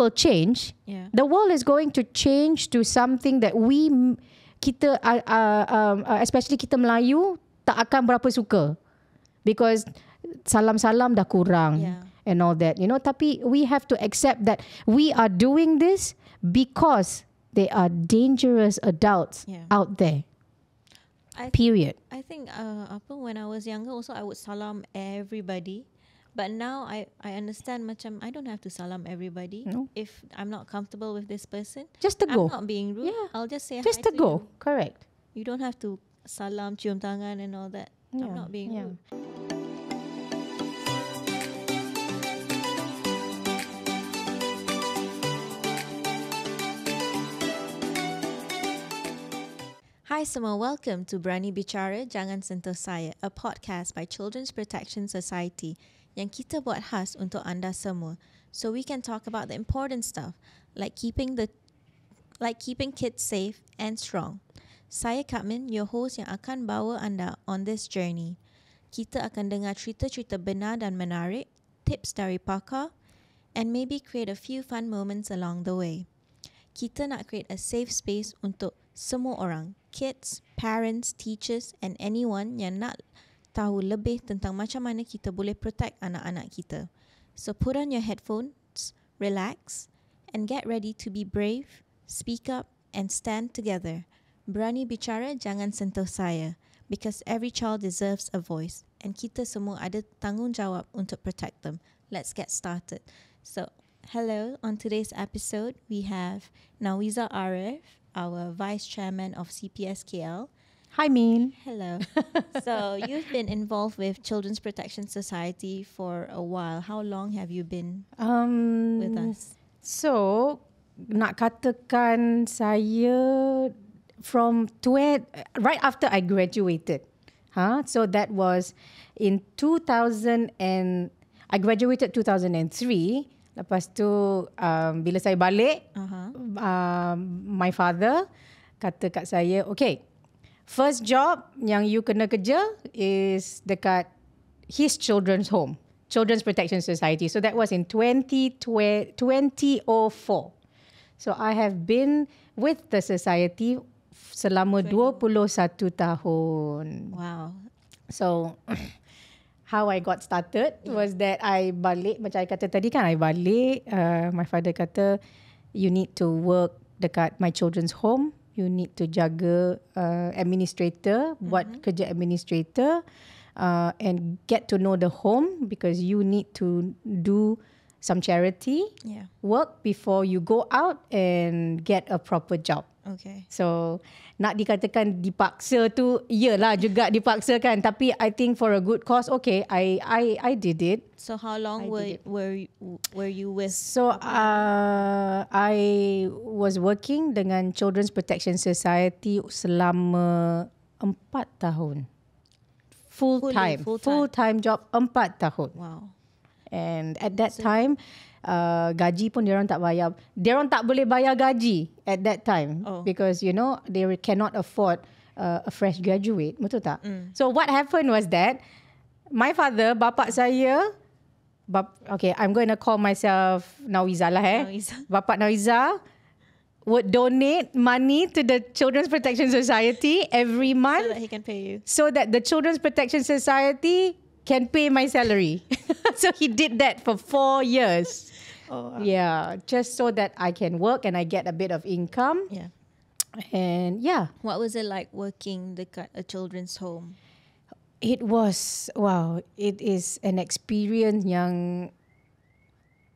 will change. The world is going to change to something that kita especially kita Melayu tak akan berapa suka, because salam-salam dah kurang and all that, tapi we have to accept that we are doing this because there are dangerous adults out there. Period. I think when I was younger also I would salam everybody, but now I understand macam I don't have to salam everybody. If I'm not comfortable with this person, just to go. I'm not being rude. I'll just say just hi to go. You. Correct. You don't have to salam, cium tangan and all that. I'm not being rude. Hi semua, welcome to Berani Bicara Jangan Sentuh Saya, a podcast by Children's Protection Society yang kita buat khas untuk anda semua, so we can talk about the important stuff like keeping kids safe and strong. Saya Kak Min, your host yang akan bawa anda on this journey. Kita akan dengar cerita-cerita benar dan menarik, tips dari pakar, and maybe create a few fun moments along the way. Kita nak create a safe space untuk semua orang, kids, parents, teachers and anyone yang nak tahu lebih tentang macam mana kita boleh protect anak-anak kita. So put on your headphones, relax and get ready to be brave, speak up and stand together. Berani bicara, jangan sentuh saya, because every child deserves a voice and kita semua ada tanggungjawab untuk protect them. Let's get started. So, hello, on today's episode we have Nawiza Arif, our Vice Chairman of CPSKL. Hi, Min. Hello. So, you've been involved with Children's Protection Society for a while. How long have you been with us? So, nak katakan saya from right after I graduated. So that was in 2000 and I graduated 2003. Lepas tu bila saya balik, my father kata kat saya, okay, first job yang you kena kerja is dekat his children's home, Children's Protection Society. So that was in 2004. So I have been with the society selama 21 tahun. Wow. So how I got started was that I balik, macam I kata tadi kan, I balik, my father kata, you need to work dekat my children's home, you need to jaga administrator, buat kerja administrator, and get to know the home, because you need to do some charity work before you go out and get a proper job. Okay. So nak dikatakan dipaksa tu, iyalah juga dipaksa kan, tapi I think for a good cause, okay, I did it. So how long were you with? So I was working dengan Children's Protection Society selama 4 tahun. Full time job 4 tahun. Wow. And at that time, gaji pun diorang tak bayar. Diorang tak boleh bayar gaji at that time, because they cannot afford a fresh graduate. Betul tak? So what happened was that my father, bapak saya, okay, I'm going to call myself Nawiza lah. Nawiza. Bapak Nawiza would donate money to the Children's Protection Society every month, so that he can pay you. So that the Children's Protection Society can pay my salary. So he did that for 4 years. Wow. Yeah, just so that I can work and I get a bit of income. Yeah. And what was it like working at a children's home? It was, wow, it is an experience yang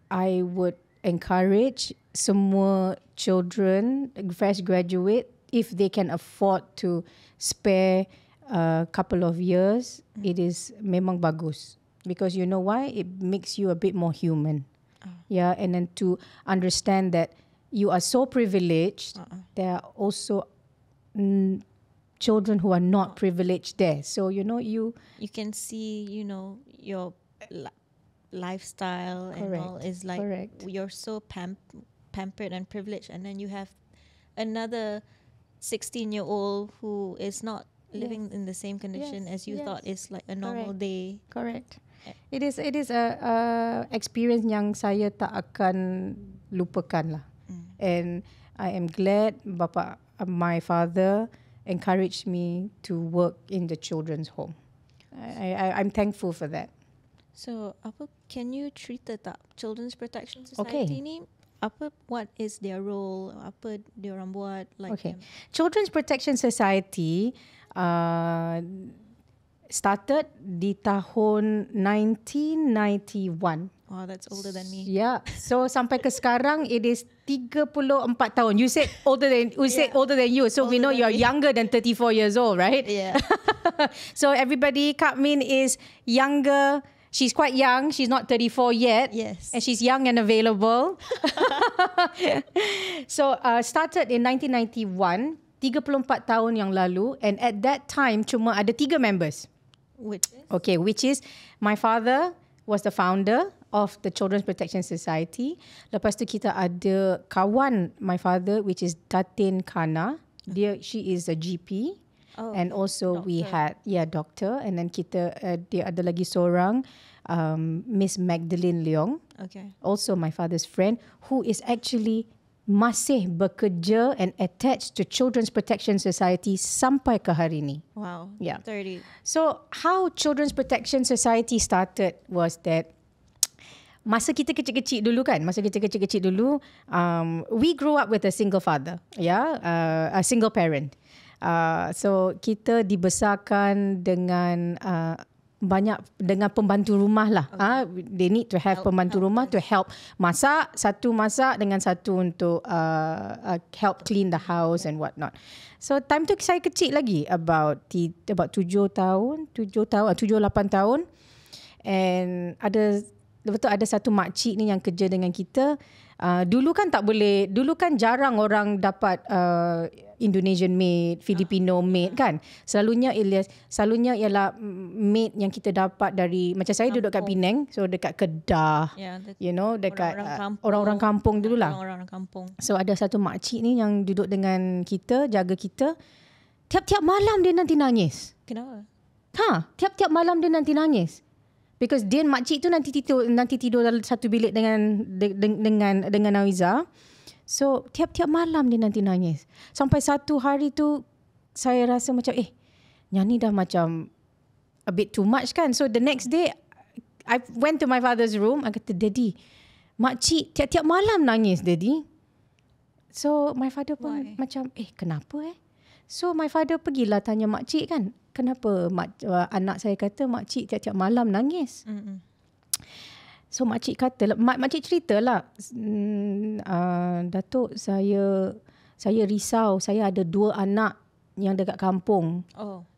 I would encourage semua children, fresh graduate, if they can afford to spare a couple of years, it is memang bagus, because you know why? It makes you a bit more human. Yeah, and then to understand that you are so privileged, there are also children who are not privileged there. So you can see your lifestyle and all is like you're so pampered and privileged, and then you have another 16-year-old who is not living in the same condition as you thought is like a normal day. Correct. It is a experience yang saya tak akan lupakan lah. And I am glad my father encouraged me to work in the children's home. I'm thankful for that. So, can you cerita tak Children's Protection Society ni? What is their role? Apa diorang buat? Children's Protection Society started di tahun 1991. Oh, that's older than me. Yeah. So sampai ke sekarang it is 34 tahun. You said older than you. So older we know you're younger than 34 years old, right? Yeah. So everybody, Kak Min is younger. She's quite young. She's not 34 yet. Yes. And she's young and available. So started in 1991, 34 tahun yang lalu, and at that time cuma ada 3 members. Which is my father was the founder of the Children's Protection Society. Lepas tu kita ada kawan my father, which is Datin Kana. She is a GP. And also doctor. We had doctor, and then kita dia ada lagi seorang Miss Magdalene Leong. Okay. Also my father's friend, who is actually masih bekerja and attached to Children's Protection Society sampai ke hari ni. Wow. Yeah. 30. So how Children's Protection Society started was that masa kita kecil-kecil dulu, we grew up with a single father, a single parent. So kita dibesarkan dengan dengan pembantu rumah lah. They need to have pembantu rumah to help masak, satu masak dengan satu untuk help clean the house and what not. So time tu saya kecil lagi, about 7 tahun, 8 tahun. And ada satu makcik ni yang kerja dengan kita. Dulu kan jarang orang dapat Indonesian maid, Filipino maid kan. Selalunya ialah maid yang kita dapat dari, macam saya duduk kat Penang, so dekat Kedah, dekat orang-orang kampung dululah. Orang-orang kampung. So ada satu makcik ni yang duduk dengan kita, jaga kita. Tiap-tiap malam dia nanti nangis. Kenapa? Tiap-tiap malam dia nanti nangis. Because dia makcik tu nanti tidur dalam satu bilik dengan Nawiza. So tiap-tiap malam dia nanti nangis. Sampai satu hari tu saya rasa macam yang ni dah macam a bit too much kan. So the next day I went to my father's room. I kata, "Daddy, makcik tiap-tiap malam nangis, Daddy." So my father pun macam kenapa So my father pergilah tanya makcik kan, kenapa anak saya kata makcik tiap-tiap malam nangis. So makcik kata, makcik ceritalah, Datuk, saya risau, saya ada 2 anak yang dekat kampung.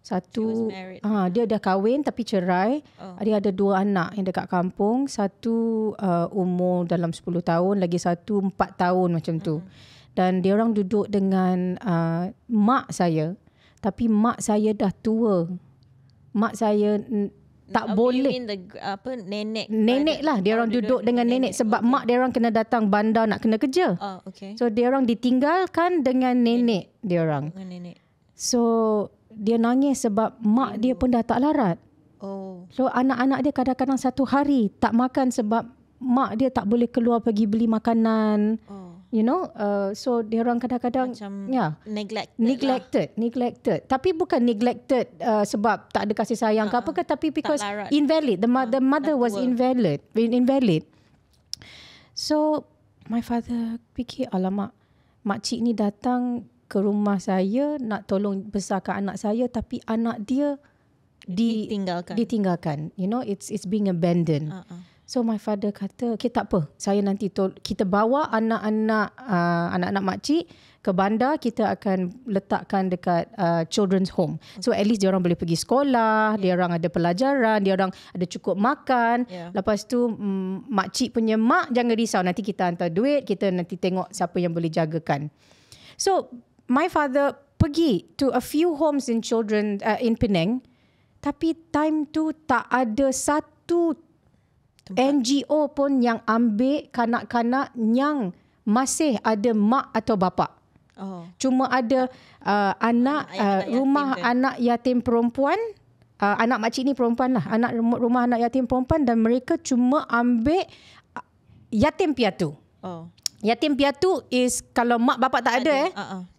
Satu dia dah kahwin tapi cerai. Dia ada 2 anak yang dekat kampung. Satu umur dalam 10 tahun, lagi satu 4 tahun macam tu. Dan dia orang duduk dengan mak saya. Tapi mak saya dah tua. Mak saya tak boleh. You mean nenek? Nenek lah. Dia orang duduk dengan nenek sebab mak dia orang kena datang bandar nak kena kerja. So dia orang ditinggalkan dengan nenek dia orang. So dia nangis sebab mak dia pun dah tak larat. So anak-anak dia kadang-kadang satu hari tak makan sebab mak dia tak boleh keluar pergi beli makanan. So dia orang kadang-kadang macam neglected. Tapi bukan neglected sebab tak ada kasih sayang ke apa ke, tapi because invalid. The mother was invalid. So my father fikir, alamak, makcik ni datang ke rumah saya nak tolong besarkan anak saya, tapi anak dia ditinggalkan. It's being abandoned. So my father kata, okay, tak apa, saya nanti kita bawa anak-anak makcik ke bandar, kita akan letakkan dekat children's home. So at least dia orang boleh pergi sekolah, dia orang ada pelajaran, dia orang ada cukup makan. Lepas tu makcik punya mak jangan risau, nanti kita hantar duit, kita nanti tengok siapa yang boleh jagakan. So my father pergi to a few homes in Penang, tapi time tu tak ada satu NGO pun yang ambil kanak-kanak yang masih ada mak atau bapa. Cuma ada anak yatim perempuan. Anak makcik ni perempuan lah. Rumah anak yatim perempuan, dan mereka cuma ambil yatim piatu. Yatim piatu is kalau mak bapak tak ada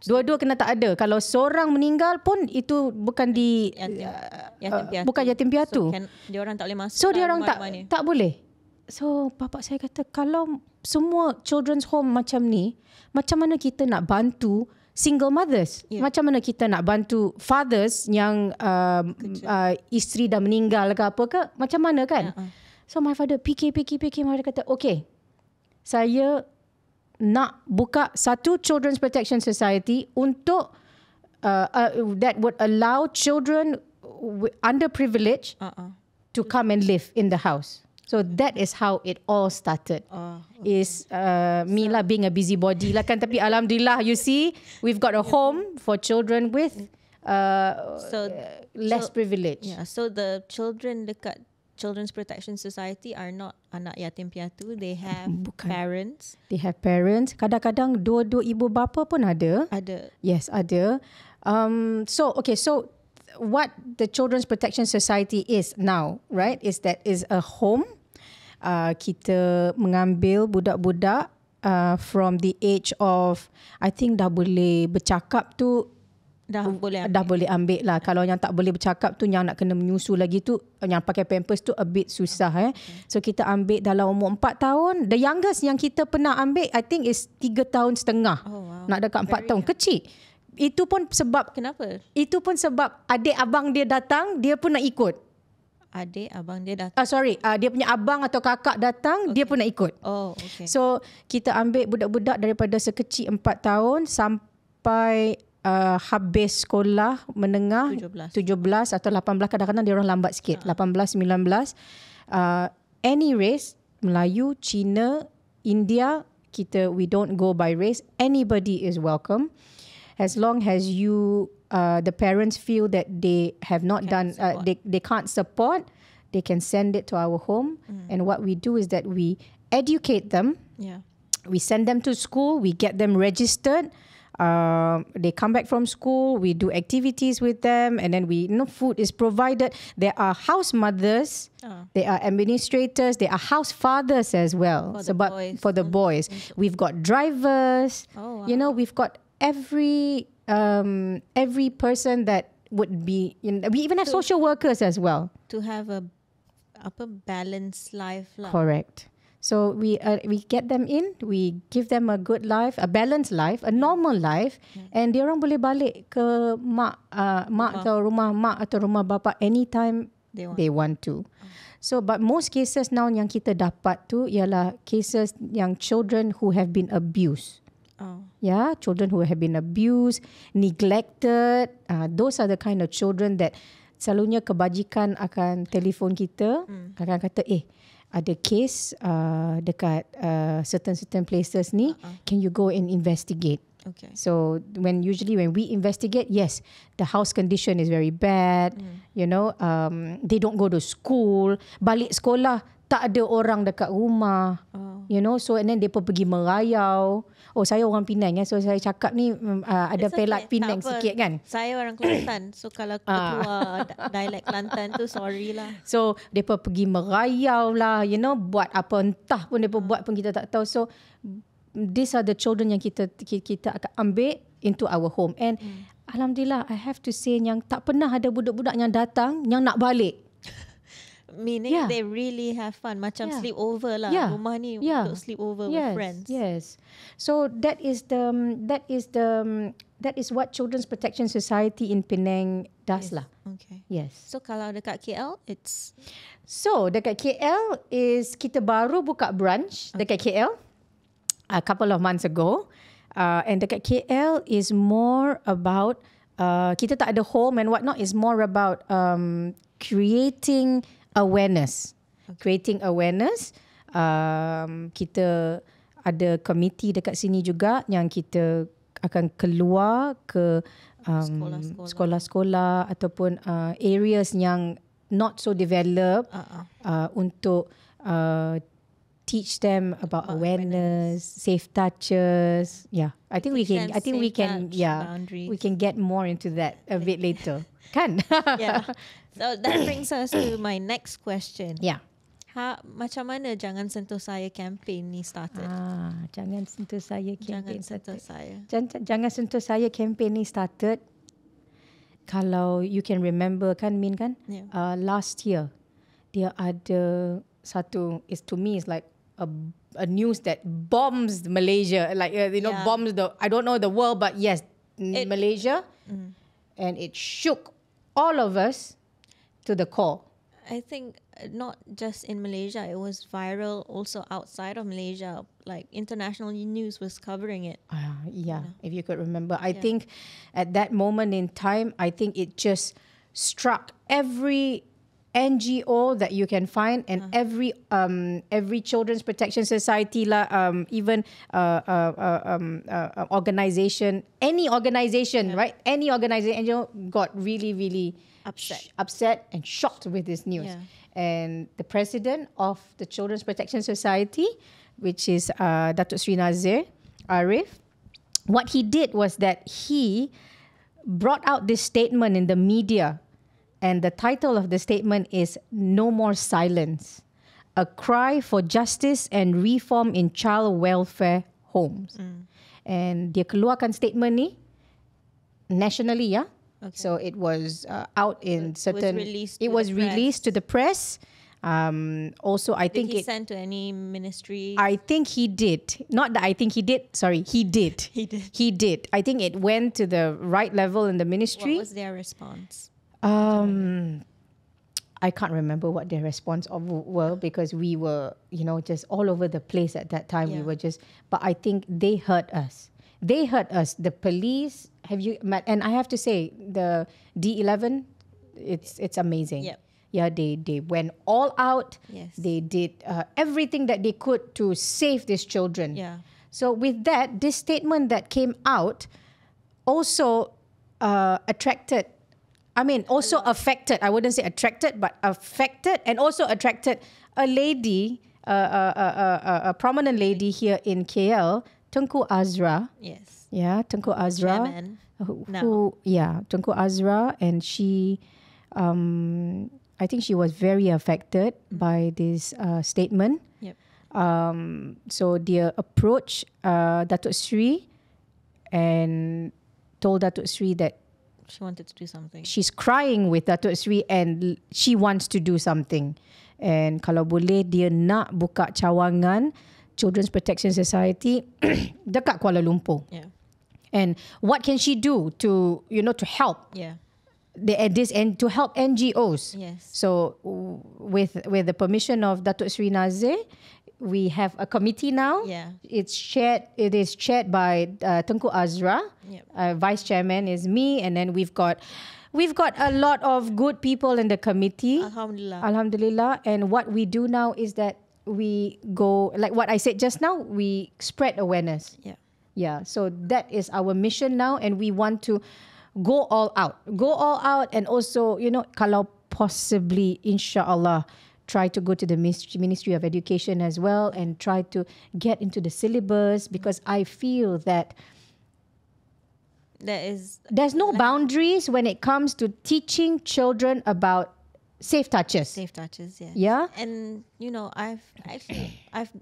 dua-dua kena tak ada. Kalau seorang meninggal pun itu bukan di yatim piatu. Bukan yatim piatu. So dia orang tak boleh masuk. So dia orang tak boleh. So bapak saya kata kalau semua children's home macam ni, macam mana kita nak bantu single mothers? Macam mana kita nak bantu fathers yang isteri dah meninggal ke apa ke? Macam mana kan? So my father fikir. My father kata, okay, saya nak buka satu Children's Protection Society untuk that would allow children underprivileged to come and live in the house. So that is how it all started. Is me lah being a busybody lah kan. Tapi alhamdulillah, you see, we've got a home for children with less privilege. Yeah, so the children dekat Children's Protection Society are not anak yatim piatu. They have parents. They have parents. Kadang-kadang dua-dua ibu bapa pun ada. Ada. Yes, ada. So what the Children's Protection Society is now, right, is a home. Kita mengambil budak-budak from the age of, I think dah boleh bercakap tu, dah boleh ambil lah. Kalau yang tak boleh bercakap tu, yang nak kena menyusu lagi tu, yang pakai pampers tu a bit susah. So kita ambil dalam umur 4 tahun. The youngest yang kita pernah ambil I think is 3 tahun setengah. Nak dekat 4 tahun. Kecil. Itu pun sebab, kenapa? Itu pun sebab adik abang dia datang, dia pun nak ikut. Adik abang dia datang? Dia punya abang atau kakak datang, dia pun nak ikut. So kita ambil budak-budak daripada sekecil 4 tahun sampai habis sekolah menengah 17 atau 18, kadang-kadang dia orang lambat sikit, 18, 19, any race, Melayu, Cina, India, we don't go by race. Anybody is welcome as long as you the parents feel that they have not they can't support, they can send it to our home. And what we do is that we educate them. We send them to school, we get them registered. They come back from school, we do activities with them, and then food is provided. There are house mothers, there are administrators, there are house fathers as well. For the boys. We've got drivers. We've got every person that would be we even have social workers as well. To have a balanced life lah. Correct. So we get them in, we give them a good life, a balanced life, a normal life, and dia orang boleh balik ke mak atau rumah mak atau rumah bapa anytime they want to. So but most cases now yang kita dapat tu ialah cases yang children who have been abused. Children who have been abused, neglected. Those are the kind of children that selalunya kebajikan akan telefon kita, akan kata ada case dekat certain places ni, can you go and investigate? So usually when we investigate, yes, the house condition is very bad. They don't go to school. Balik sekolah tak ada orang dekat rumah. So and then mereka pergi merayau. Saya orang Penang, so saya cakap ni ada pelat Penang sikit kan. Saya orang Kelantan, so kalau keluar dialek Kelantan tu sorry lah. So mereka pergi merayau lah, buat apa entah pun mereka buat pun kita tak tahu. So these are the children yang kita akan ambil into our home. And alhamdulillah, I have to say yang tak pernah ada budak-budak yang datang yang nak balik. Meaning they really have fun, macam sleepover lah. Rumah ni untuk sleepover with friends. Yes. So that is what Children's Protection Society in Penang does lah. Yes. So kalau dekat KL, dekat KL is kita baru buka branch dekat KL a couple of months ago. And dekat KL is more about kita tak ada home and whatnot, is more about creating awareness. Kita ada komiti dekat sini juga yang kita akan keluar ke sekolah-sekolah ataupun areas yang not so developed untuk teach them about awareness, safe touches. I think we can get more into that a bit later. Kan? So that brings us to my next question. Macam mana Jangan Sentuh Saya campaign ni started? Jangan sentuh saya Jangan campaign Sentuh started. Saya. Jangan sentuh saya campaign ni started. Kalau you can remember kan Min kan? Yeah. Last year dia ada satu, is to me is like a news that bombs Malaysia, like Yeah. bombs the, I don't know the world, but yes, Malaysia, and it shook all of us to the core. I think not just in Malaysia, it was viral also outside of Malaysia. Like international news was covering it. Yeah, if you could remember. I think at that moment in time, I think it just struck every NGO that you can find and every children's protection society even organization, any organization, right? Any organization got really upset and shocked with this news. Yeah. And the president of the Children's Protection Society, which is Datuk Sri Nazir Arif, what he did was that he brought out this statement in the media, and the title of the statement is "No More Silence, a cry for justice and reform in child welfare homes." And dia keluarkan statement ni nationally, yeah. Okay. So it was out in certain. released It to was the released to the press. Also, I Did think he send to any ministry? I think he did. Not that I think he did. Sorry, he did. He did. He did. I think it went to the right level in the ministry. What was their response? I can't remember what their response were because we were, just all over the place at that time. We Yeah. were but I think they heard us. They heard us. The police, have you met? And I have to say, the D11, it's amazing. Yep. Yeah, they went all out. Yes. They did everything that they could to save these children. Yeah. So with that, this statement that came out also affected. I wouldn't say attracted, but affected, and also attracted a lady, a prominent lady here in KL, Tunku Azra. Yes. Yeah, Tunku Azra. Chairman Tunku Azra, and she, I think she was very affected by this statement. Yep. So dia approached Datuk Sri and told Datuk Sri that She wanted to do something. she's crying with Datuk Sri and she wants to do something. And kalau boleh dia nak buka cawangan Children's Protection Society dekat Kuala Lumpur. Yeah. And what can she do to help Yeah. to help NGOs? Yes. So with the permission of Datuk Sri Nazir, we have a committee now. Yeah. It is chaired by Tunku Azra. Yep. Vice chairman is me, and then we've got a lot of good people in the committee. Alhamdulillah. Alhamdulillah. And what we do now is that we go, like what I said just now, we spread awareness. Yeah. Yeah, so that is our mission now, and we want to go all out, and also, kalau possibly, inshallah, try to go to the Ministry of Education as well and try to get into the syllabus, because I feel that there's no boundaries when it comes to teaching children about safe touches. Safe touches, yeah. Yeah? And I've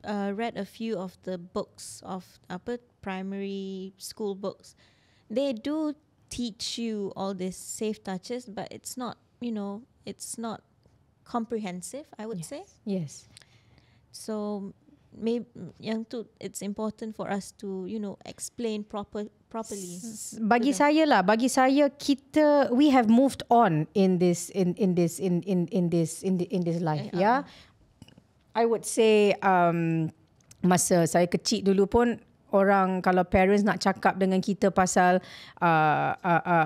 read a few of the books of primary school books. They do teach you all these safe touches, but it's not comprehensive, I would say. Yes. So maybe it's important for us to explain properly. Bagi saya, we have moved on in this life. Yeah. I would say masa saya kecil dulu pun, orang kalau parents nak cakap dengan kita pasal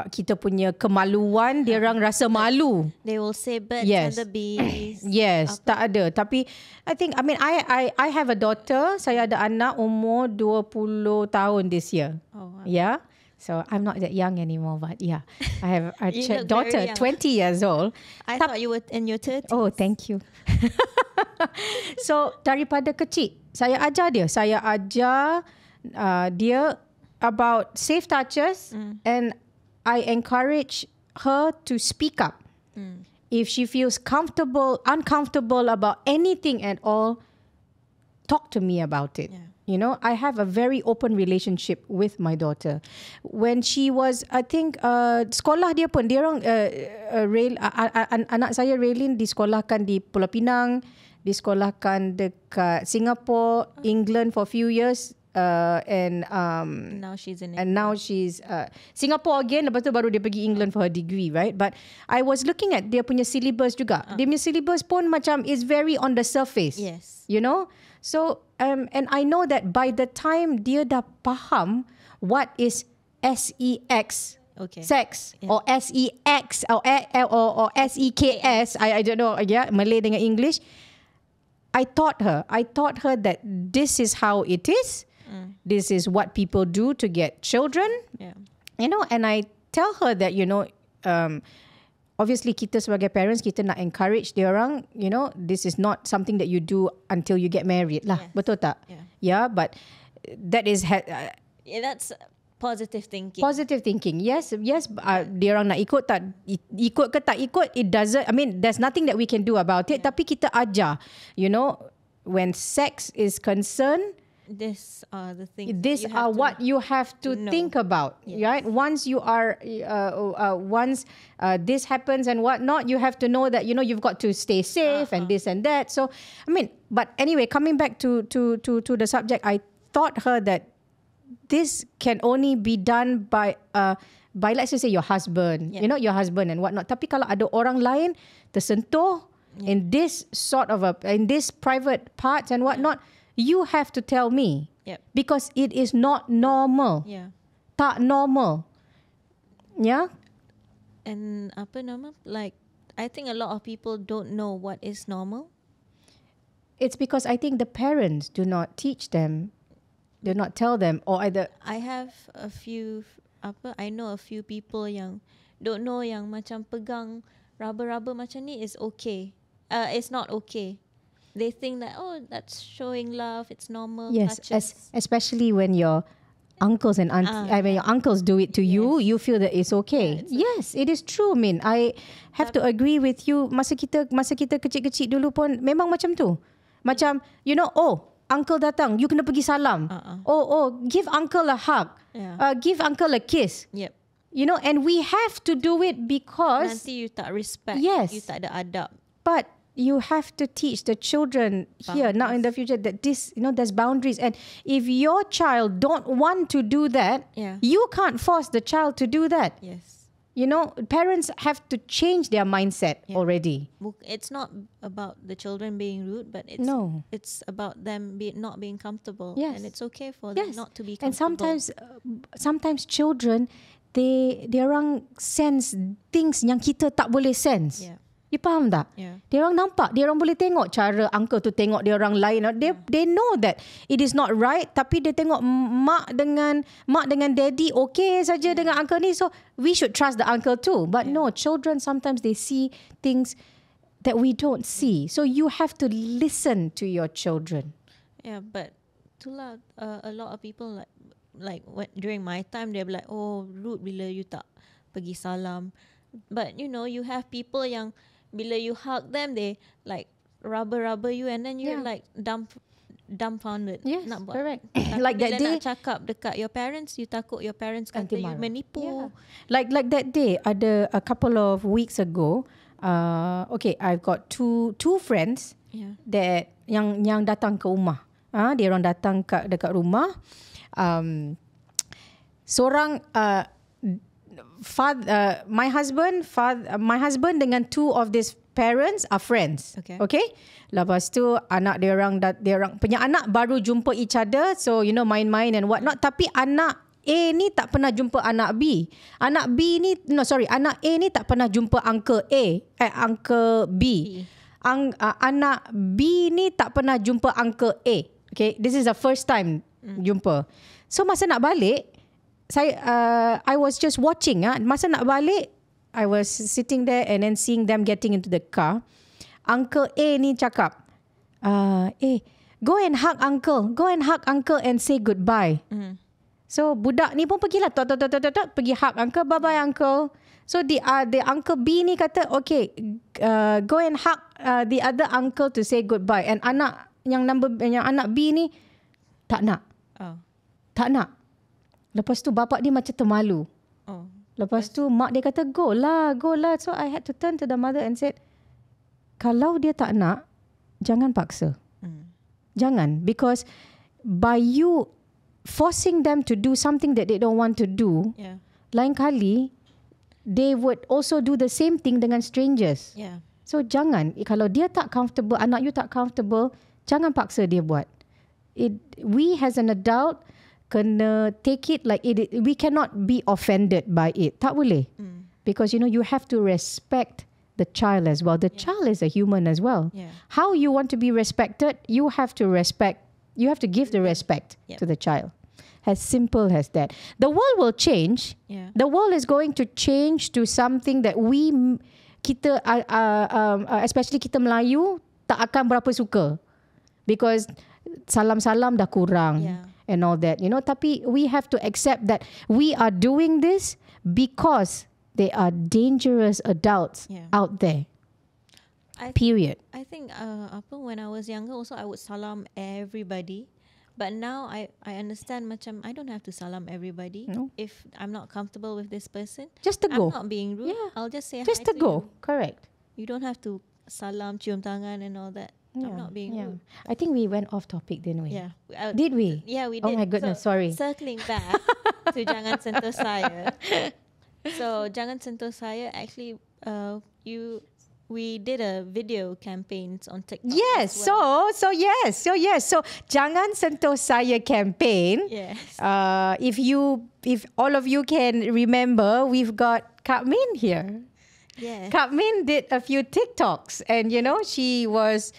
kita punya kemaluan, dia orang rasa malu. They will say birds Yes. and the bees. Yes, tak ada. Tapi I have a daughter. Saya ada anak umur 20 tahun this year. Oh, wow. Yeah. So I'm not that young anymore, but yeah, I have a You look daughter, very young. 20 years old. I thought you were in your 30s. Oh, thank you. So daripada kecil saya ajar dia about safe touches, and I encourage her to speak up if she feels uncomfortable about anything at all, talk to me about it. Yeah. You know, I have a very open relationship with my daughter. When she was, I think, sekolah dia pun, dia orang, anak saya Raylin disekolahkan di Pulau Pinang, disekolahkan dekat Singapore, England for a few years. And Now she's in now she's Singapore again, lepas tu baru dia pergi England for her degree, right? But I was looking at dia punya syllabus juga. Dia punya syllabus pun macam is very on the surface. Yes. You know? So and I know that by the time dia dah faham what is sex, Okay. sex, or sex or seks, I don't know, yeah, Malay dengan English. I taught her that this is how it is. This is what people do to get children. Yeah. You know, and I tell her that, you know, obviously kita sebagai parents, kita nak encourage dia orang, you know, this is not something that you do until you get married lah. Yes. Betul tak? Yeah. Yeah, but that is Yeah, that's positive thinking. positive thinking. Yes, dia orang nak ikut ke tak ikut, it doesn't, I mean, there's nothing that we can do about it. Tapi kita ajar, you know, when sex is concerned, These are the things. these are what you have to know. think about, right? Once you are, once this happens and whatnot, you have to know that, you know, you've got to stay safe and this and that. So, I mean, but anyway, coming back to the subject, I taught her that this can only be done by let's just say your husband, you know, your husband and whatnot. Tapi kalau ada orang lain tersentuh in this sort of in this private parts and whatnot, you have to tell me. Yep. Because it is not normal. Yeah. Tak normal. Yeah? And apa nama? Like, I think a lot of people don't know what is normal. It's because I think the parents do not teach them, do not tell them, or either I have a few I know a few people yang don't know yang macam pegang raba-raba macam ni is okay. It's not okay. They think that, oh, that's showing love, it's normal. yes, touches. especially when your uncles and aunties, I mean your uncles do it to you, you feel that it's okay. Yes, it is true. I mean, I have to agree with you. Masa kita kecil-kecil dulu pun memang macam tu. Macam, you know, oh, uncle datang, you kena pergi salam. Oh, give uncle a hug. Yeah. Give uncle a kiss. Yep. You know, and we have to do it because Nanti you tak respect. Yes. You tak ada adab. but you have to teach the children here now in the future that this, you know, there's boundaries. And if your child don't want to do that, Yeah. you can't force the child to do that. Yes. You know, parents have to change their mindset already. It's not about the children being rude, but it's about them not being comfortable. Yes. And it's okay for them not to be And comfortable. sometimes children, they orang sense things yang kita tak boleh sense. Yeah. You faham tak? Yeah. Dia orang nampak, dia orang boleh tengok cara uncle tu tengok dia orang lain. They know that it is not right, tapi dia tengok mak dengan daddy okay saja dengan uncle ni, so we should trust the uncle too. But no, children sometimes they see things that we don't see. So you have to listen to your children. Yeah, but itulah a lot of people during my time they're like, oh, rude bila you tak pergi salam. But you know, you have people yang bila you hug them, they like rubber you, and then you're like dumbfounded. Yes, nak buat. correct. Tapi Like that bila day, nak cakap dekat your parents, you takut your parents kata you marah. menipu. Yeah. Like that day, ada a couple of weeks ago, okay, I've got two friends that yang datang ke rumah. Dia orang datang dekat rumah. Seorang my husband dengan two of these parents are friends. Okay. Lepas tu anak dia orang punya anak baru jumpa each other, so you know, main-main and whatnot. Tapi anak A ni tak pernah jumpa anak B. Anak A ni tak pernah jumpa uncle uncle B. Anak B ni tak pernah jumpa uncle A. Okay, this is the first time jumpa. So masa nak balik, I was just watching. Masa nak balik, I was sitting there and then seeing them getting into the car. Uncle A ni cakap, go and hug uncle and say goodbye. So budak ni pun pergilah pergi hug uncle, bye-bye uncle. So the uncle B ni kata, okay, go and hug the other uncle to say goodbye. And anak yang anak B ni tak nak. Oh. Tak nak. Lepas tu bapak dia macam termalu. Oh. Lepas tu mak dia kata, go lah. So I had to turn to the mother and said, kalau dia tak nak, jangan paksa. Jangan. Because by you forcing them to do something that they don't want to do, lain kali, they would also do the same thing dengan strangers. Yeah. So jangan. Kalau dia tak comfortable, anak you tak comfortable, jangan paksa dia buat. We as an adult kena take it like it. We cannot be offended by it. Tak boleh. Because you have to respect the child as well. The child is a human as well. Yeah. How you want to be respected, you have to respect. You have to give the respect to the child. As simple as that. The world will change. Yeah. The world is going to change to something that kita especially kita Melayu tak akan berapa suka, because salam-salam dah kurang and all that. Tapi we have to accept that we are doing this because they are dangerous adults out there. Period. I think when I was younger also I would salam everybody. But now I understand macam I don't have to salam everybody. No. If I'm not comfortable with this person. Just to go. I'm not being rude. Yeah. I'll just say Just hi to to go. you. Correct. You don't have to salam, cium tangan and all that. I'm not being rude. I think we went off topic, didn't we? Yeah. Did we? Yeah, we did. Oh my goodness, sorry. Circling back to Jangan Sentuh Saya. So Jangan Sentuh Saya actually we did a video campaigns on TikTok. Yes. as well. So Jangan Sentuh Saya campaign. Yes. If all of you can remember, we've got Kak Min here. Yes. Kak Min did a few TikToks, and she was,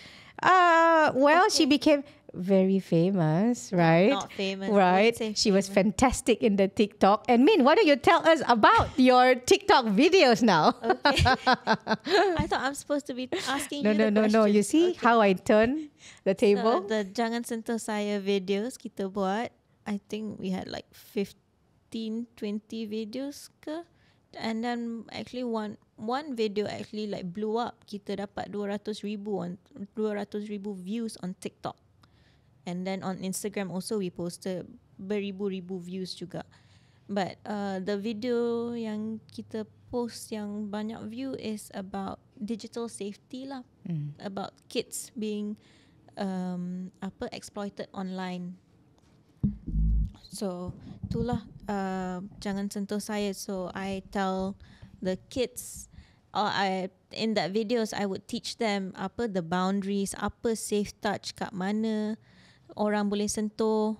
she became very famous, right? Not famous. Right? I would say She was famous. fantastic in the TikTok. And Min, why don't you tell us about your TikTok videos now? Okay. I thought I'm supposed to be asking you the No. questions. You see how I turn the table? So, the Jangan Sentuh Saya videos kita buat, I think we had like 15, 20 videos ke? And then actually one video actually like blew up. Kita dapat 200,000 views on TikTok. And then on Instagram also we posted beribu-ribu views juga. But the video yang kita post yang banyak view is about digital safety lah. About kids being exploited online. So itulah Jangan Sentuh Saya. So I tell the kids, in that videos I would teach them apa the boundaries, apa safe touch, kat mana orang boleh sentuh,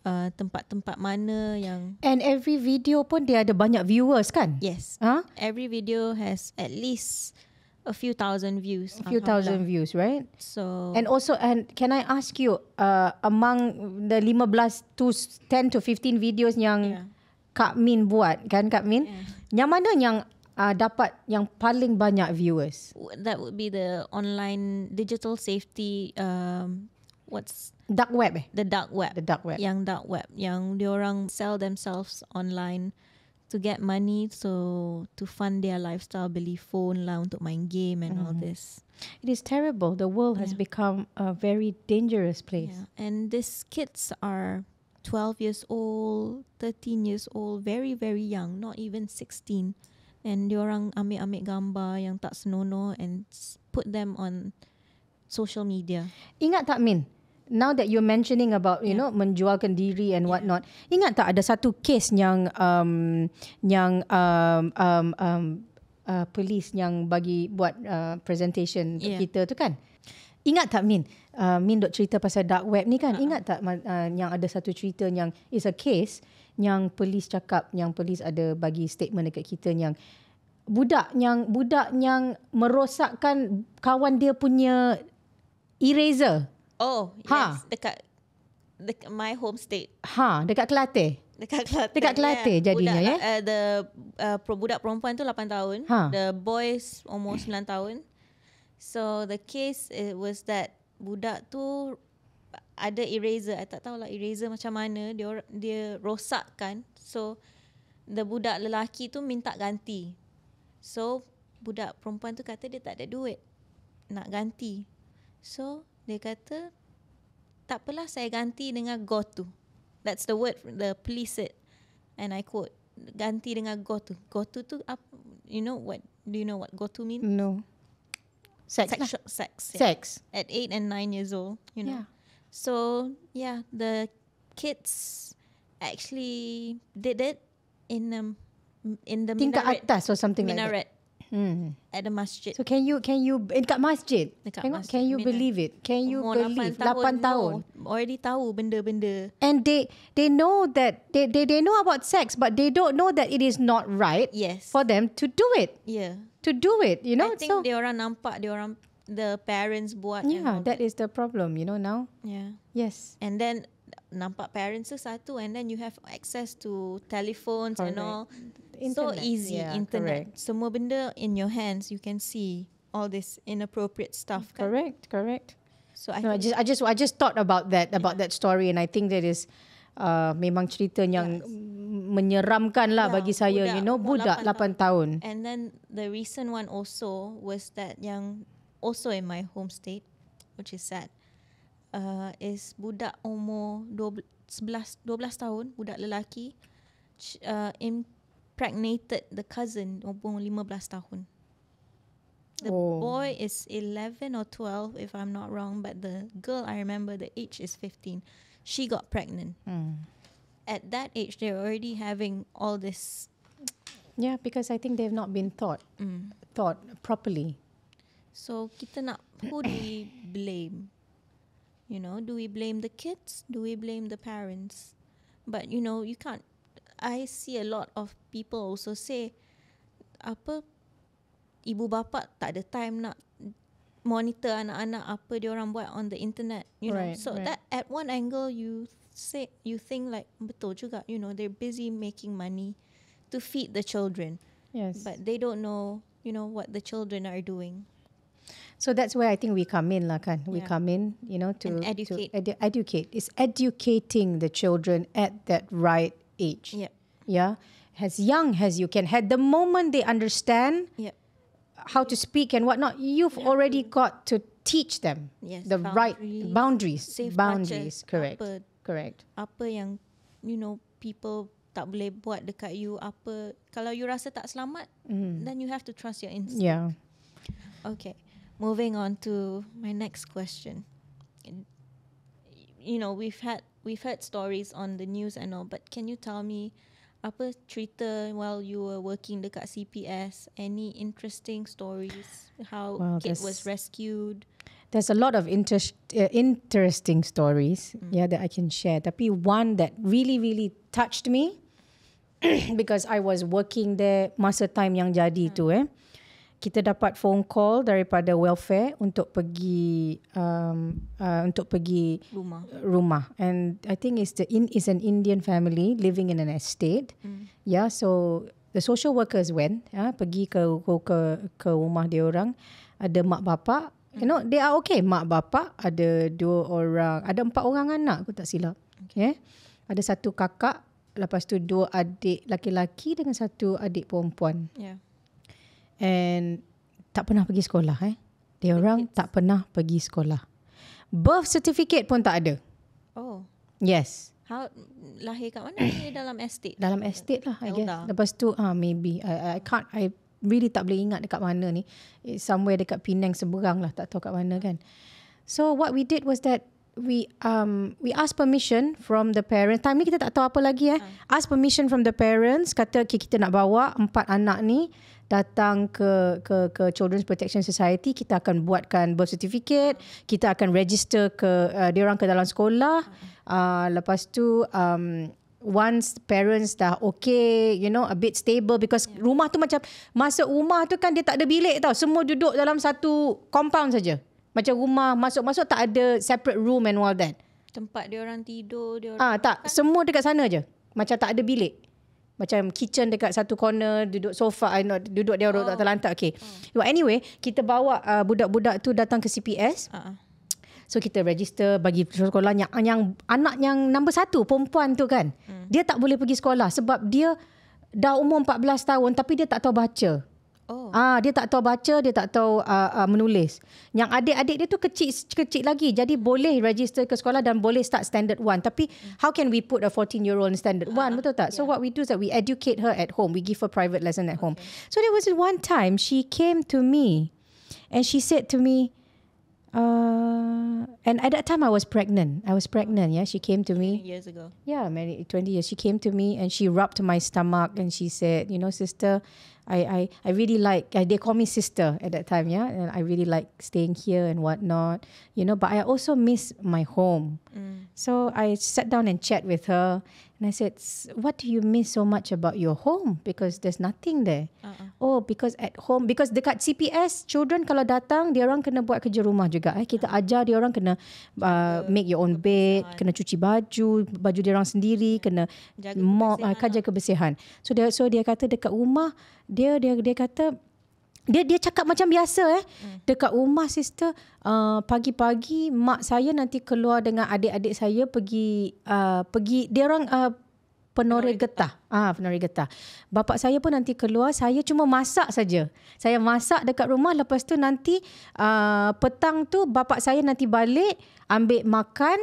tempat-tempat mana yang. And every video pun dia ada banyak viewers kan? Yes. Huh? Every video has at least a few thousand views. A few thousand views, right? So And can I ask you, among the 15 to 10 to 15 videos yang Kak Min buat, kan Kak Min? Yang mana yang dapat yang paling banyak viewers? that would be the online digital safety. What's Dark web the dark web? The dark web. Yang dark web, yang diorang sell themselves online to get money, so to fund their lifestyle, beli phone lah untuk main game and all this. It is terrible. The world has become a very dangerous place. Yeah. And these kids are 12 years old, 13 years old, very very young, not even 16. And diorang ambil gambar yang tak senonoh and put them on social media. Ingat tak Min? Now that you're mentioning about menjualkan diri and whatnot, ingat tak ada satu case yang polis yang bagi buat presentation kita tu kan? Ingat tak Min? Min duk cerita pasal dark web ni kan? Ingat tak yang ada satu cerita yang is a case yang polis cakap, yang polis ada bagi statement dekat kita yang budak yang merosakkan kawan dia punya eraser. Oh, yes. Dekat my home state. Dekat Kelantan. Dekat Kelantan jadinya Budak perempuan tu 8 tahun. The boys almost 9 tahun. So the case it was that budak tu ada eraser. I tak tahulah eraser macam mana. Dia rosakkan. So the budak lelaki tu minta ganti. So budak perempuan tu kata dia tak ada duit nak ganti. So dia kata, tak apalah, saya ganti dengan gotu. That's the word the police said. And I quote, ganti dengan gotu. Gotu tu apa? You know what? Do you know what gotu means? No. Sex. Sex. Sex. At 8 and 9 years old, you know. Yeah. So yeah, the kids actually did it in the Tingkat atas or something minaret like that. at the masjid. So can you dekat masjid? Dekat Tengok, masjid, can you minaret. believe it? Can you Umur believe 8 8 tahun? No, already tahu benda-benda. And they know that they know about sex, but they don't know that it is not right Yes. for them to do it. Yeah. To do it, you know. I think So dia orang nampak the parents buat. and yeah, all that is the problem, you know now. Yeah. Yes. And then nampak parents tu satu, and then you have access to telephones and Correct. all. So Internet. easy, Yeah, internet. correct. Semua benda in your hands, you can see all this inappropriate stuff. Kan? Correct. So I No, think I just thought about that story, and I think that is memang cerita yang menyeramkan lah Yeah, bagi saya, budak you know, umur budak 8 8 tahun. And then the recent one also was that yang also in my home state, which is sad, is budak umur 12 tahun, budak lelaki, impregnated the cousin umur 15 tahun. The boy is 11 or 12 if I'm not wrong, but the girl, I remember the age is 15. She got pregnant. At that age, they're already having all this. Yeah, because I think they've not been taught properly. So kita nak, who do we blame? You know, do we blame the kids? Do we blame the parents? But you know, you can't. I see a lot of people also say, apa, ibu bapa tak ada time nak monitor anak-anak apa dia orang buat on the internet, you know. Right, So right. that at one angle you think like betul juga, you know, they're busy making money to feed the children, Yes. but they don't know, you know, what the children are doing. So that's where I think we come in lah kan. We Yeah. come in, you know, to And educate. To educate. It's educating the children at that right age. Yep. Yeah. As young as you can. At the moment they understand Yep. how to speak and whatnot, you've already got to teach them Yes, the right boundaries. safe Boundaries, touches, correct. apa- apa yang, you know, people tak boleh buat dekat you, apa, kalau you rasa tak selamat, then you have to trust your instinct. Yeah. Okay, moving on to my next question. You know, we've heard stories on the news and all, but can you tell me apa cerita while you were working dekat CPS? Any interesting stories? How Well, kid there's- was rescued? There's a lot of interesting stories that I can share. Tapi one that really touched me because I was working there masa time yang jadi tu kita dapat phone call daripada welfare untuk pergi rumah, and I think it's an Indian family living in an estate. Yeah, so the social workers went pergi ke rumah dia orang, ada mak bapak. You know, they are okay. Mak bapak, ada 2 orang, ada 4 orang anak, aku tak silap. Okay. Ada 1 kakak, lepas tu 2 adik laki-laki dengan 1 adik perempuan. Yeah. And tak pernah pergi sekolah. Dia orang tak pernah pergi sekolah. Birth certificate pun tak ada. Oh, Yes. how lahir kat mana? Lahir dalam estate. Dalam estate lah, I guess. Elda. Lepas tu, maybe. I really tak boleh ingat dekat mana ni. It's somewhere dekat Penang seberang lah. Tak tahu kat mana kan. So what we did was that we asked permission from the parents. Time ni kita tak tahu apa lagi Ask permission from the parents. Kata kita nak bawa 4 anak ni datang ke Children's Protection Society. Kita akan buatkan birth certificate. Kita akan register dia orang ke dalam sekolah. Lepas tu once parents dah okay, you know, a bit stable, because rumah tu macam, masuk rumah tu kan dia tak ada bilik tau. Semua duduk dalam satu compound saja. Macam rumah masuk-masuk tak ada separate room and all that. Tempat dia orang tidur, dia orang Tak, semua dekat sana je. Macam tak ada bilik. Macam kitchen dekat satu corner, duduk sofa, duduk dia orang tak terlantak. Okay. Well, anyway, kita bawa budak-budak tu datang ke CPS. So kita register bagi sekolah yang anak yang nombor 1 perempuan tu kan. Dia tak boleh pergi sekolah sebab dia dah umur 14 tahun tapi dia tak tahu baca. Oh. Dia tak tahu baca, dia tak tahu menulis. Yang adik-adik dia tu kecil lagi. Jadi boleh register ke sekolah dan boleh start standard 1. Tapi how can we put a 14-year-old in standard 1? Betul tak? So what we do is that we educate her at home. We give her private lesson at home. So there was one time she came to me and she said to me, and at that time I was pregnant. Yeah. She came to me. Years ago. Yeah, many 20 years. She came to me and she rubbed my stomach and she said, sister, I really like, they call me sister at that time, yeah, and I really like staying here and whatnot, but I also miss my home. So I sat down and chat with her and I said, what do you miss so much about your home? Because there's nothing there. Oh, because at home, because dekat CPS, children kalau datang, dia orang kena buat kerja rumah juga. Kita ajar dia orang kena make your own bed, kena cuci baju dia orang sendiri, kena mop, kerja kebersihan. So dia kata dekat rumah, dia kata, dia cakap macam biasa dekat rumah sister, pagi-pagi mak saya nanti keluar dengan adik-adik saya pergi dia orang penori getah. Penori getah. Bapa saya pun nanti keluar, saya cuma masak saja. Saya masak dekat rumah, lepas tu nanti petang tu bapa saya nanti balik ambil makan,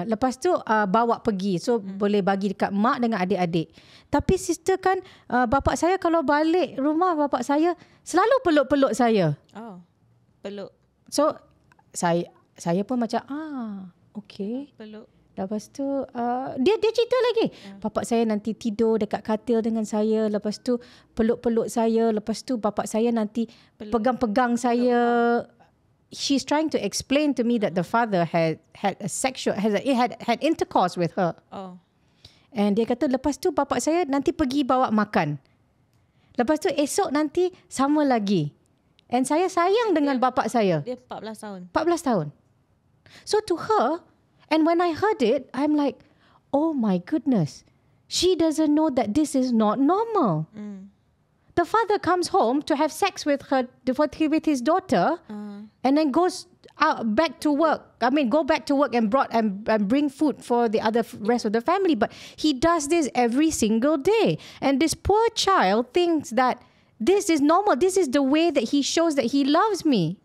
lepas tu bawa pergi. So boleh bagi dekat mak dengan adik-adik. Tapi sister kan, bapa saya kalau balik rumah, bapa saya selalu peluk-peluk saya. Oh, peluk. So saya pun macam okay. Peluk. Lepas tu dia cerita lagi. Bapa saya nanti tidur dekat katil dengan saya, lepas tu peluk-peluk saya, lepas tu bapa saya nanti pegang-pegang saya. She's trying to explain to me that the father had intercourse with her. Oh. And dia kata lepas tu bapa saya nanti pergi bawa makan. Lepas tu esok nanti sama lagi. And saya sayang dengan bapa saya. Dia 14 tahun. 14 tahun. So to her, and when I heard it, I'm like, oh my goodness. She doesn't know that this is not normal. The father comes home to have sex with his daughter, and then goes out back to work. Go back to work and bring food for the rest of the family. But he does this every single day. And this poor child thinks that this is normal. This is the way that he shows that he loves me.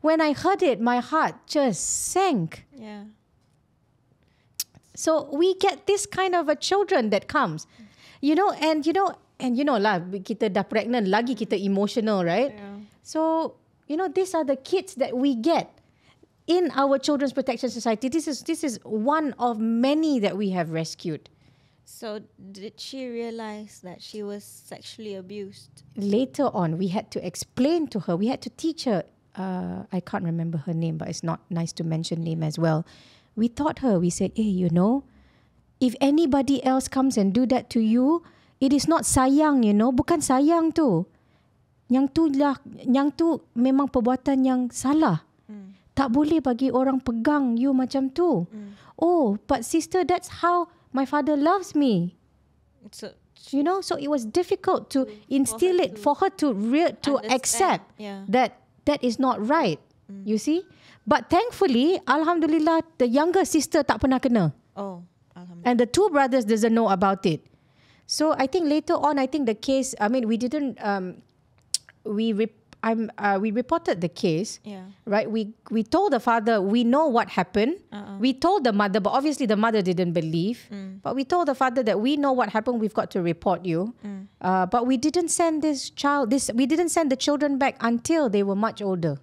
When I heard it, my heart just sank. Yeah. So we get this kind of a children that comes, and lah, kita dah pregnant, lagi kita emotional, right? Yeah. So, these are the kids that we get in our Children's Protection Society. This is one of many that we have rescued. So did she realize that she was sexually abused? Later on, we had to explain to her, we had to teach her, I can't remember her name, but it's not nice to mention name as well. We taught her, we said, hey, if anybody else comes and do that to you, it is not sayang, bukan sayang tu. Yang tu memang perbuatan yang salah. Tak boleh bagi orang pegang you macam tu. Oh, but sister, that's how my father loves me. So it was difficult to instill it for her to accept that is not right. You see? But thankfully, alhamdulillah, the younger sister tak pernah kena. Oh, alhamdulillah. And the two brothers doesn't know about it. So I think later on, the case, we didn't, we reported the case, right? We told the father, we know what happened. We told the mother, but obviously the mother didn't believe. But we told the father that we know what happened, we've got to report you. But we didn't send we didn't send the children back until they were much older.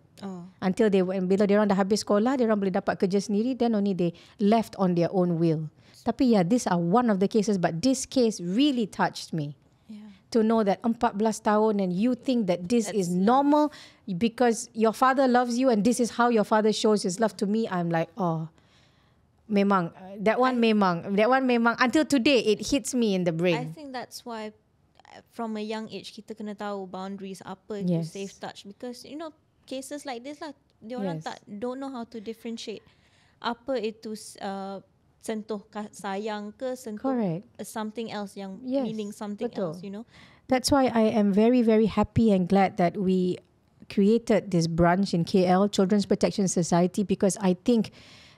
Until bila dia orang dah habis sekolah, dia orang boleh dapat kerja sendiri, then only they left on their own will. Tapi these are one of the cases, but this case really touched me. To know that 14 tahun and you think that that's normal because your father loves you and this is how your father shows his love to me. I'm like, memang that one memang until today it hits me in the brain. I think that's why from a young age kita kena tahu boundaries, apa itu safe touch, because cases like this lah, diorang don't know how to differentiate apa itu sentuh sayang ke sentuh something else yang meaning something else, That's why I am very, very happy and glad that we created this branch in KL, Children's Protection Society, because I think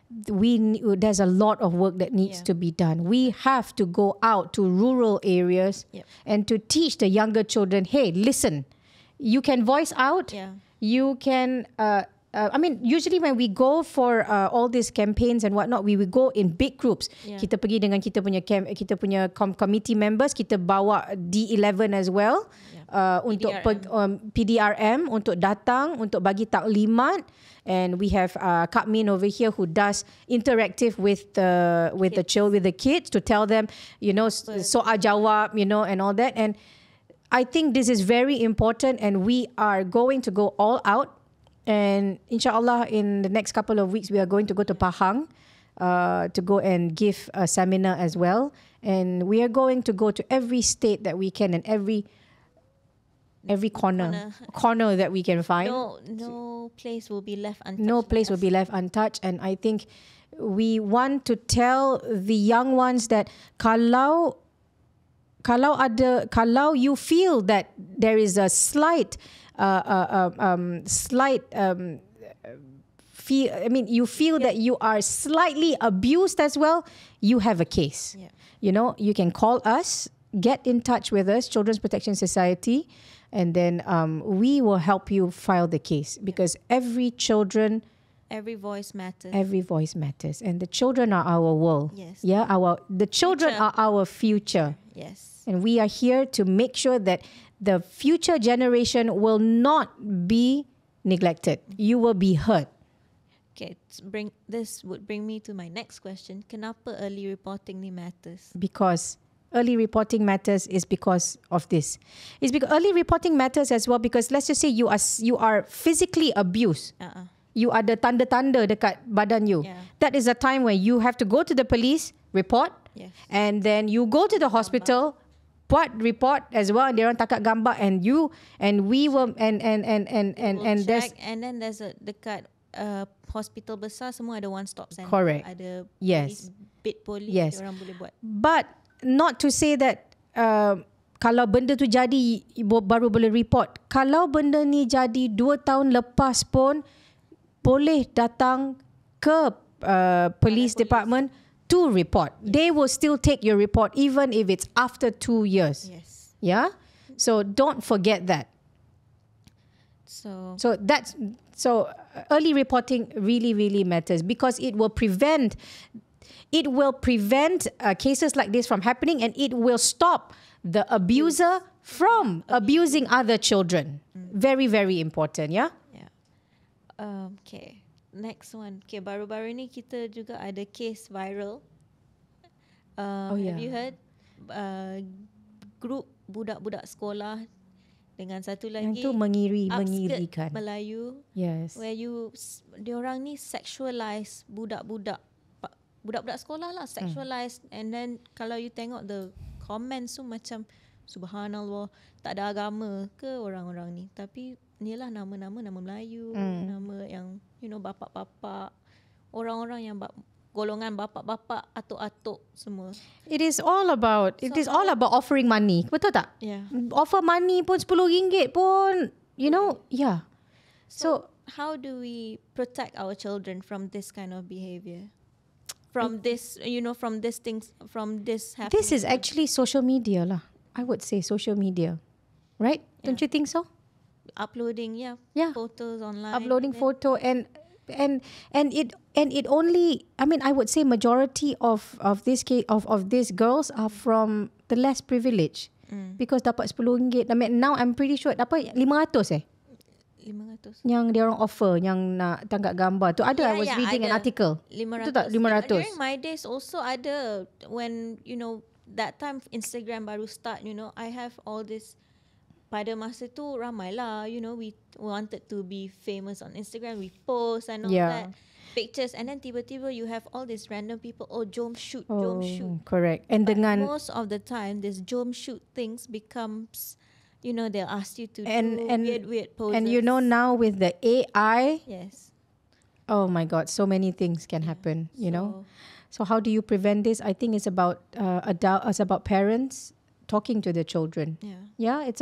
there's a lot of work that needs to be done. We have to go out to rural areas and to teach the younger children, hey, listen, you can voice out. You can, usually when we go for all these campaigns and whatnot, we will go in big groups. Kita pergi dengan kita punya committee members, kita bawa D11 as well. Untuk PDRM, untuk datang, untuk bagi taklimat. And we have Kak Min over here who does interactive with the kids to tell them, soal jawab, and all that. And I think this is very important, and we are going to go all out. And inshallah, in the next couple of weeks, we are going to go to Pahang to go and give a seminar as well. And we are going to go to every state that we can and every corner that we can find. No place will be left untouched. No place will be left untouched. And I think we want to tell the young ones that kalau you feel that there is a slight you feel that you are slightly abused as well, you have a case. You can call us, get in touch with us, Children's Protection Society, and then we will help you file the case, because every voice matters. Every voice matters. And the children are our world. Yes. The children are our future. Yes. And we are here to make sure that the future generation will not be neglected. You will be heard. Okay, this would bring me to my next question. Kenapa early reporting ni matters? Because early reporting matters is because of this. It's because early reporting matters as well because let's just say you are physically abused. You ada tanda-tanda dekat badan you. That is a time when you have to go to the police, report, and then you go to the hospital, buat report as well, and dia orang takat gambar, and we will and there's and then there's a dekat hospital besar semua ada one stop center. Correct. Ada polis, yes. Orang boleh buat. But not to say that kalau benda tu jadi baru boleh report. Kalau benda ni jadi 2 tahun lepas pun boleh datang ke police department to report. They will still take your report even if it's after 2 years. Yes. Yeah? So don't forget that. So early reporting really, really matters because it will prevent cases like this from happening, and it will stop the abuser from abusing other children. Very, very important, yeah? Okay, next one. Okay, baru-baru ni kita juga ada case viral. Have you heard? Grup budak-budak sekolah dengan satu lagi yang tu mengirikan Melayu. Yes. Where diorang ni sexualize budak-budak sekolah lah, sexualize. And then kalau you tengok the comments tu macam subhanallah, tak ada agama ke orang-orang ni, tapi inilah nama Melayu, nama yang bapak-bapak, orang-orang yang golongan bapak-bapak, atuk-atuk semua. It is all about offering money. Betul tak? Yeah. Offer money pun RM10 pun, yeah. So how do we protect our children from this kind of behavior? From this happening? This is actually social media lah. I would say social media. Right? Yeah. Don't you think so? Uploading, photos online. Uploading photo and it only, I would say majority of this case of these girls are from the less privileged. Because dapat RM10. Now I'm pretty sure dapat 500 500 yang dia orang offer, yang nak tangkap gambar tu ada. I was reading an article 500. Itu tak 500. During my days also ada, when that time Instagram baru start, I have all this. Pada masa tu ramai lah, we wanted to be famous on Instagram, we post and all that pictures, and then tiba-tiba you have all these random people, jom shoot. Correct. And but dengan most of the time this jom shoot things becomes, they'll ask you to do weird poses. And now with the AI, yes, oh my God, so many things can happen. So how do you prevent this? I think it's about parents talking to the children. Yeah. Yeah, it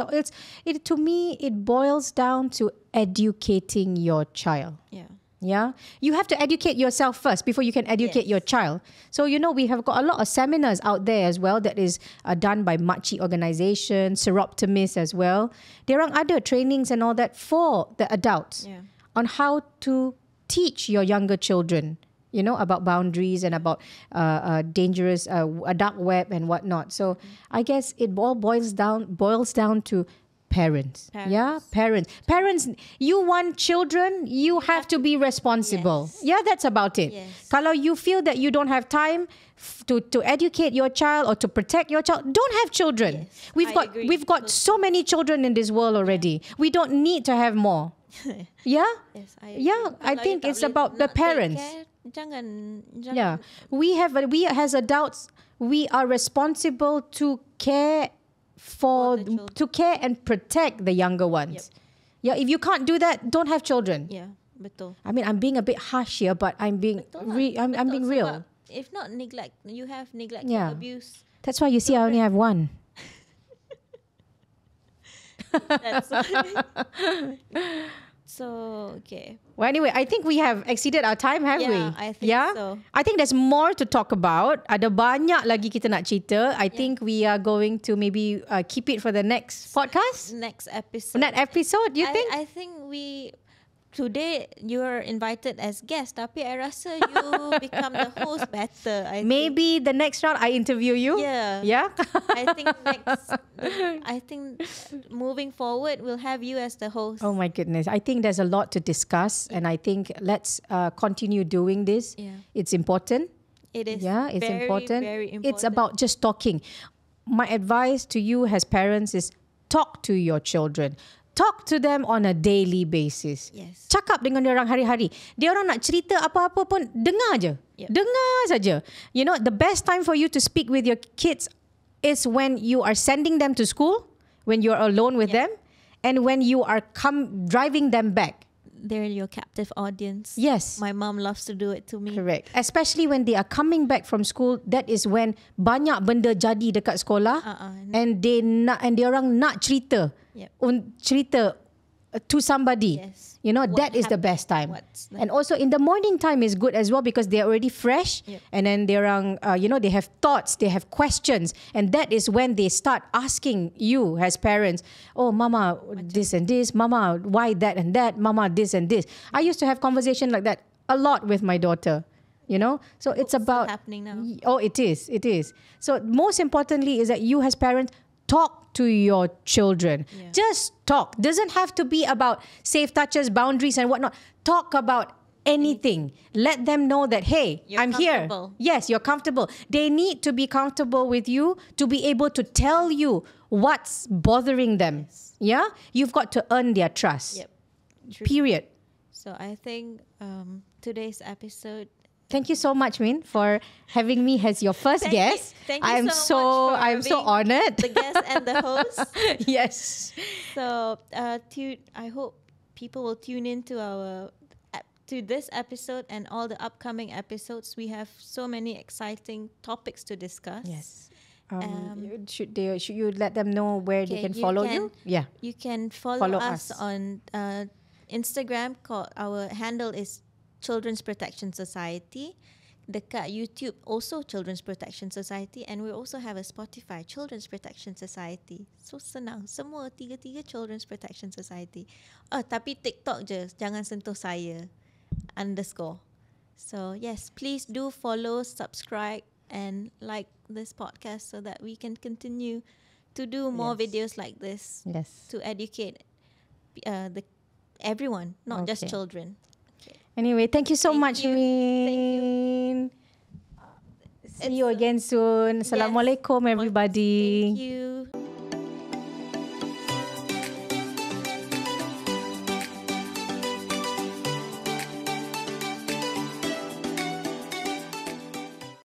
to me it boils down to educating your child. Yeah. Yeah, you have to educate yourself first before you can educate your child. So we have got a lot of seminars out there as well that is done by Makcik organisation, Seroptimis as well. There are other trainings and all that for the adults on how to teach your younger children, about boundaries and about dangerous dark web and whatnot. So I guess it all boils down to parents. Yeah, parents, you want children, you have to be responsible. Yes. Yeah, that's about it. Yes. Kalau you feel that you don't have time to educate your child or to protect your child, don't have children. Yes, We've I got so many children in this world already. We don't need to have more. Yeah? Yes, Yeah, I think it's about the parents. Jangan. Yeah. We as adults, we are responsible to care to care and protect the younger ones. Yeah, if you can't do that, don't have children. Yeah, betul. I mean, I'm being a bit harsh here, but I'm being I'm being real. Sebab if not neglect, you have neglect Yeah. abuse. That's why you see I only have one. That's so okay. Well, anyway, I think we have exceeded our time, have we? Yeah, I think so. I think there's more to talk about. Ada banyak lagi kita nak cerita. I think we are going to maybe keep it for the next podcast. Next episode. Next episode, you think? I think today you're invited as guest, tapi I rasa you become the host better. Maybe the next round I interview you. Yeah. Yeah. I think moving forward we'll have you as the host. Oh my goodness. I think there's a lot to discuss and I think let's continue doing this. Yeah. It's important. It is. Yeah, it's very, important. Very important. It's about just talking. My advice to you as parents is talk to your children. Talk to them on a daily basis. Yes. Cakap dengan dia orang hari-hari. Dia orang nak cerita apa-apa pun, dengar je. Yep. Dengar saja. The best time for you to speak with your kids is when you are sending them to school, when you're alone with them, and when you are driving them back. They're your captive audience. Yes. My mom loves to do it to me. Correct. Especially when they are coming back from school, that is when banyak benda jadi dekat sekolah and dia orang nak cerita. Yep. Cerita to somebody. Yes. That is the best time. What's And also in the morning time is good as well because they're already fresh. Yep. And then they have thoughts, they have questions. And that is when they start asking you as parents, oh, mama, this and this. Mama, why that and that? Mama, this and this. I used to have conversation like that a lot with my daughter. So it's about happening now. Oh, it is. So most importantly is that you as parents talk to your children. Yeah. Just talk. Doesn't have to be about safe touches, boundaries and whatnot. Talk about anything. Let them know that, hey, I'm here. Yes, you're comfortable. They need to be comfortable with you to be able to tell you what's bothering them. Yes. Yeah? You've got to earn their trust. Yep. True. Period. So I think today's episode. Thank you so much, Min, for having me as your first guest. Thank you I'm so much for I'm so being honored. The guest and the host. Yes. So I hope people will tune in to this episode and all the upcoming episodes. We have so many exciting topics to discuss. Yes. Should you let them know where they can follow you? Yeah. You can follow us on Instagram. Our handle is Children's Protection Society. Dekat YouTube also Children's Protection Society, and we also have a Spotify, Children's Protection Society. So senang, semua tiga-tiga Children's Protection Society. Tapi TikTok je, jangan sentuh saya _ So yes, please do follow, subscribe and like this podcast so that we can continue to do more videos like this. Yes. To educate everyone, not just children. Anyway, thank you so much, Min. See you again soon. Assalamualaikum, everybody. Thank you.